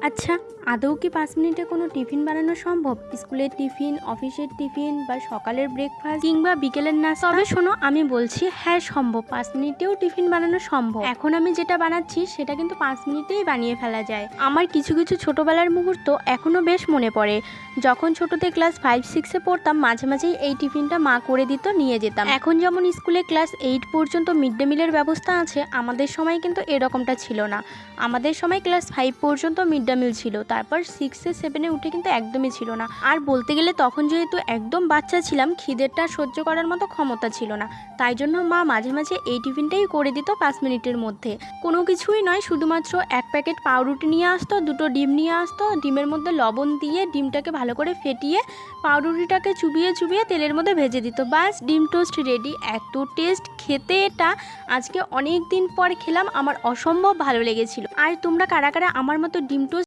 আচ্ছা, আদৌ কি ৫ মিনিটে কোনো টিফিন বানানো সম্ভব? স্কুলের টিফিন, অফিসের টিফিন বা সকালের ব্রেকফাস্ট কিংবা বিকেলের নাস্তা? তবে শোনো, আমি বলছি হ্যাঁ সম্ভব, ৫ মিনিটেও টিফিন বানানো সম্ভব। এখন আমি যেটা বানাচ্ছি সেটা কিন্তু ৫ মিনিটেই বানিয়ে ফেলা যায়। আমার কিছু কিছু ছোটোবেলার মুহূর্ত এখনও বেশ মনে পড়ে। যখন ছোটোতে ক্লাস 5-6-এ পড়তাম, মাঝে মাঝেই এই টিফিনটা মা করে দিত, নিয়ে যেতাম। এখন যেমন স্কুলে ক্লাস 8 পর্যন্ত মিড ডে মিলের ব্যবস্থা আছে, আমাদের সময় কিন্তু এরকমটা ছিল না। আমাদের সময় ক্লাস 5 পর্যন্ত মিড ডে মিল ছিল, তারপর 6-7-এ উঠে কিন্তু একদমই ছিল না। আর বলতে গেলে তখন যেহেতু একদম বাচ্চা ছিলাম, খিদেরটা সহ্য করার মতো ক্ষমতা ছিল না, তাই জন্য মা মাঝে মাঝে এই টিফিনটাই করে দিত 5 মিনিটের মধ্যে। কোনো কিছুই নয়, শুধুমাত্র 1 প্যাকেট পাউরুটি নিয়ে আসতো, 2টো ডিম নিয়ে আসতো, ডিমের মধ্যে লবণ দিয়ে ডিমটাকে ভালো করে ফেটিয়ে পাউরুটিটাকে চুবিয়ে চুবিয়ে তেলের মধ্যে ভেজে দিত, বাস ডিম টোস্ট রেডি। এত টেস্ট খেতে এটা, আজকে অনেক দিন পর খেলাম, আমার অসম্ভব ভালো লেগেছিল। আর তোমরা কারা কারা আমার মতো ডিম টোস্ট